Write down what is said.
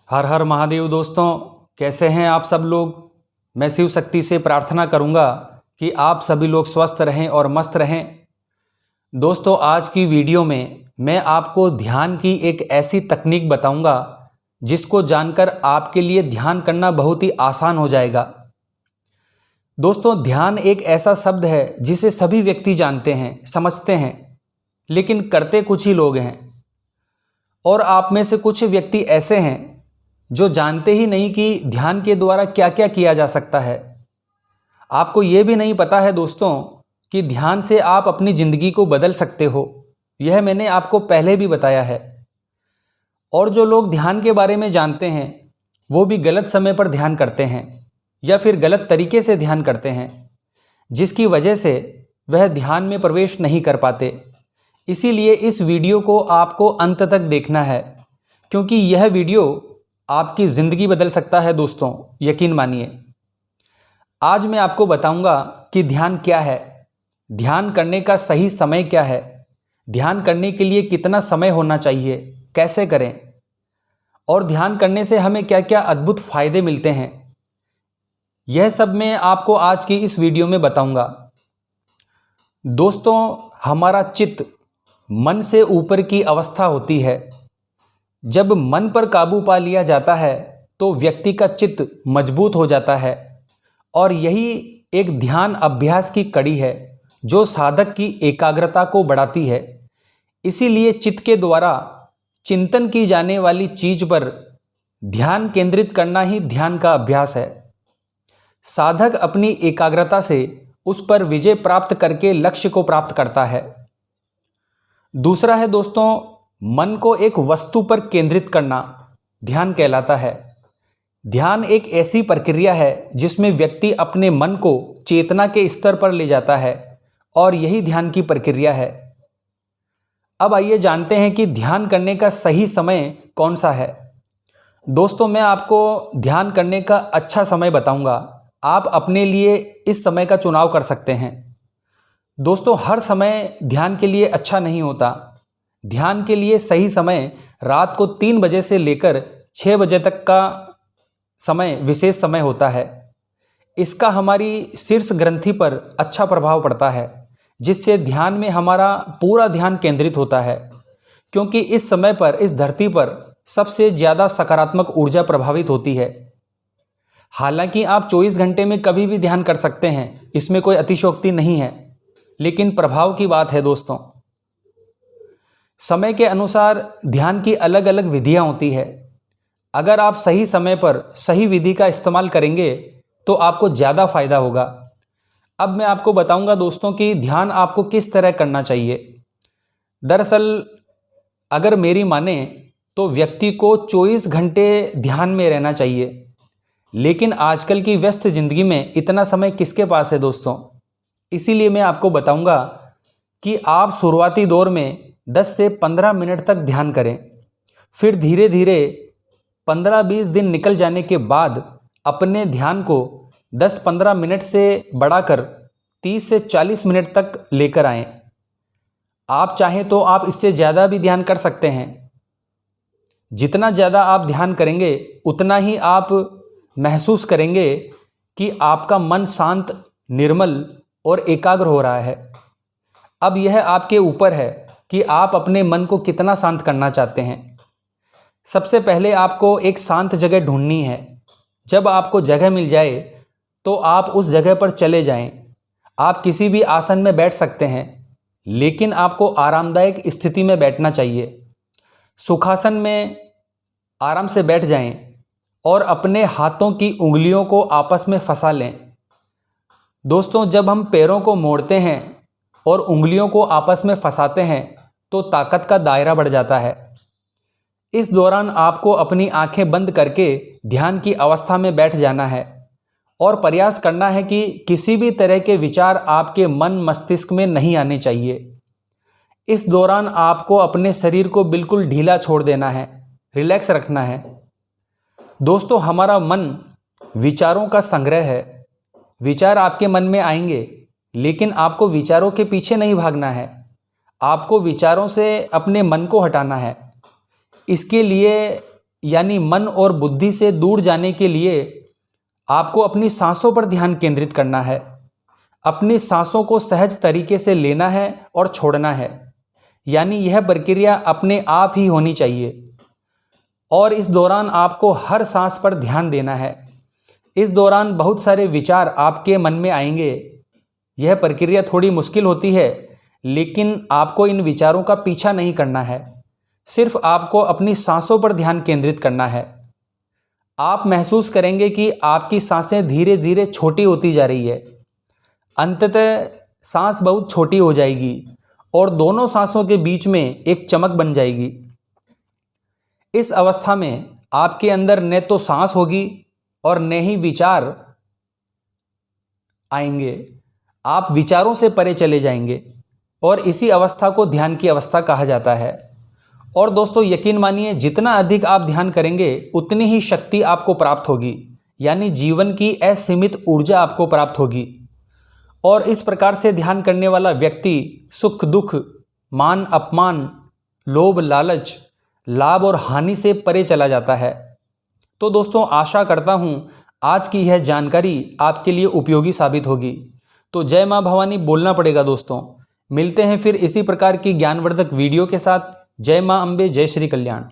हर हर महादेव। दोस्तों, कैसे हैं आप सब लोग। मैं शिव शक्ति से प्रार्थना करूंगा कि आप सभी लोग स्वस्थ रहें और मस्त रहें। दोस्तों, आज की वीडियो में मैं आपको ध्यान की एक ऐसी तकनीक बताऊंगा जिसको जानकर आपके लिए ध्यान करना बहुत ही आसान हो जाएगा। दोस्तों, ध्यान एक ऐसा शब्द है जिसे सभी व्यक्ति जानते हैं, समझते हैं, लेकिन करते कुछ ही लोग हैं। और आप में से कुछ व्यक्ति ऐसे हैं जो जानते ही नहीं कि ध्यान के द्वारा क्या क्या किया जा सकता है। आपको यह भी नहीं पता है दोस्तों कि ध्यान से आप अपनी ज़िंदगी को बदल सकते हो। यह मैंने आपको पहले भी बताया है। और जो लोग ध्यान के बारे में जानते हैं वो भी गलत समय पर ध्यान करते हैं या फिर गलत तरीके से ध्यान करते हैं, जिसकी वजह से वह ध्यान में प्रवेश नहीं कर पाते। इसीलिए इस वीडियो को आपको अंत तक देखना है, क्योंकि यह वीडियो आपकी ज़िंदगी बदल सकता है। दोस्तों, यकीन मानिए। आज मैं आपको बताऊंगा कि ध्यान क्या है, ध्यान करने का सही समय क्या है, ध्यान करने के लिए कितना समय होना चाहिए, कैसे करें, और ध्यान करने से हमें क्या क्या अद्भुत फायदे मिलते हैं। यह सब मैं आपको आज की इस वीडियो में बताऊंगा। दोस्तों, हमारा चित्त मन से ऊपर की अवस्था होती है। जब मन पर काबू पा लिया जाता है तो व्यक्ति का चित्त मजबूत हो जाता है, और यही एक ध्यान अभ्यास की कड़ी है जो साधक की एकाग्रता को बढ़ाती है। इसीलिए चित्त के द्वारा चिंतन की जाने वाली चीज पर ध्यान केंद्रित करना ही ध्यान का अभ्यास है। साधक अपनी एकाग्रता से उस पर विजय प्राप्त करके लक्ष्य को प्राप्त करता है। दूसरा है दोस्तों, मन को एक वस्तु पर केंद्रित करना ध्यान कहलाता है। ध्यान एक ऐसी प्रक्रिया है जिसमें व्यक्ति अपने मन को चेतना के स्तर पर ले जाता है, और यही ध्यान की प्रक्रिया है। अब आइए जानते हैं कि ध्यान करने का सही समय कौन सा है। दोस्तों, मैं आपको ध्यान करने का अच्छा समय बताऊंगा। आप अपने लिए इस समय का चुनाव कर सकते हैं। दोस्तों, हर समय ध्यान के लिए अच्छा नहीं होता। ध्यान के लिए सही समय रात को 3 बजे से लेकर 6 बजे तक का समय विशेष समय होता है। इसका हमारी शीर्ष ग्रंथि पर अच्छा प्रभाव पड़ता है, जिससे ध्यान में हमारा पूरा ध्यान केंद्रित होता है, क्योंकि इस समय पर इस धरती पर सबसे ज़्यादा सकारात्मक ऊर्जा प्रभावित होती है। हालांकि आप 24 घंटे में कभी भी ध्यान कर सकते हैं, इसमें कोई अतिशयोक्ति नहीं है, लेकिन प्रभाव की बात है। दोस्तों, समय के अनुसार ध्यान की अलग अलग विधियां होती है। अगर आप सही समय पर सही विधि का इस्तेमाल करेंगे तो आपको ज़्यादा फायदा होगा। अब मैं आपको बताऊंगा दोस्तों कि ध्यान आपको किस तरह करना चाहिए। दरअसल अगर मेरी माने तो व्यक्ति को 24 घंटे ध्यान में रहना चाहिए, लेकिन आजकल की व्यस्त जिंदगी में इतना समय किसके पास है दोस्तों। इसीलिए मैं आपको बताऊंगा कि आप शुरुआती दौर में 10 से 15 मिनट तक ध्यान करें। फिर धीरे धीरे 15-20 दिन निकल जाने के बाद अपने ध्यान को 10-15 मिनट से बढ़ाकर 30 से 40 मिनट तक लेकर आएं। आप चाहें तो आप इससे ज़्यादा भी ध्यान कर सकते हैं। जितना ज़्यादा आप ध्यान करेंगे उतना ही आप महसूस करेंगे कि आपका मन शांत, निर्मल और एकाग्र हो रहा है। अब यह आपके ऊपर है कि आप अपने मन को कितना शांत करना चाहते हैं। सबसे पहले आपको एक शांत जगह ढूंढनी है। जब आपको जगह मिल जाए तो आप उस जगह पर चले जाएं। आप किसी भी आसन में बैठ सकते हैं, लेकिन आपको आरामदायक स्थिति में बैठना चाहिए। सुखासन में आराम से बैठ जाएं और अपने हाथों की उंगलियों को आपस में फंसा लें। दोस्तों, जब हम पैरों को मोड़ते हैं और उंगलियों को आपस में फंसाते हैं तो ताकत का दायरा बढ़ जाता है। इस दौरान आपको अपनी आंखें बंद करके ध्यान की अवस्था में बैठ जाना है और प्रयास करना है कि किसी भी तरह के विचार आपके मन मस्तिष्क में नहीं आने चाहिए। इस दौरान आपको अपने शरीर को बिल्कुल ढीला छोड़ देना है, रिलैक्स रखना है। दोस्तों, हमारा मन विचारों का संग्रह है। विचार आपके मन में आएंगे, लेकिन आपको विचारों के पीछे नहीं भागना है। आपको विचारों से अपने मन को हटाना है। इसके लिए यानी मन और बुद्धि से दूर जाने के लिए आपको अपनी सांसों पर ध्यान केंद्रित करना है। अपनी सांसों को सहज तरीके से लेना है और छोड़ना है, यानी यह प्रक्रिया अपने आप ही होनी चाहिए। और इस दौरान आपको हर सांस पर ध्यान देना है। इस दौरान बहुत सारे विचार आपके मन में आएंगे। यह प्रक्रिया थोड़ी मुश्किल होती है, लेकिन आपको इन विचारों का पीछा नहीं करना है। सिर्फ आपको अपनी सांसों पर ध्यान केंद्रित करना है। आप महसूस करेंगे कि आपकी सांसें धीरे धीरे छोटी होती जा रही है। अंततः सांस बहुत छोटी हो जाएगी और दोनों सांसों के बीच में एक चमक बन जाएगी। इस अवस्था में आपके अंदर न तो सांस होगी और न ही विचार आएंगे। आप विचारों से परे चले जाएंगे और इसी अवस्था को ध्यान की अवस्था कहा जाता है। और दोस्तों यकीन मानिए, जितना अधिक आप ध्यान करेंगे उतनी ही शक्ति आपको प्राप्त होगी, यानी जीवन की असीमित ऊर्जा आपको प्राप्त होगी। और इस प्रकार से ध्यान करने वाला व्यक्ति सुख दुख, मान अपमान, लोभ लालच, लाभ और हानि से परे चला जाता है। तो दोस्तों आशा करता हूँ आज की यह जानकारी आपके लिए उपयोगी साबित होगी। तो जय माँ भवानी बोलना पड़ेगा दोस्तों। मिलते हैं फिर इसी प्रकार की ज्ञानवर्धक वीडियो के साथ। जय माँ अम्बे, जय श्री कल्याण।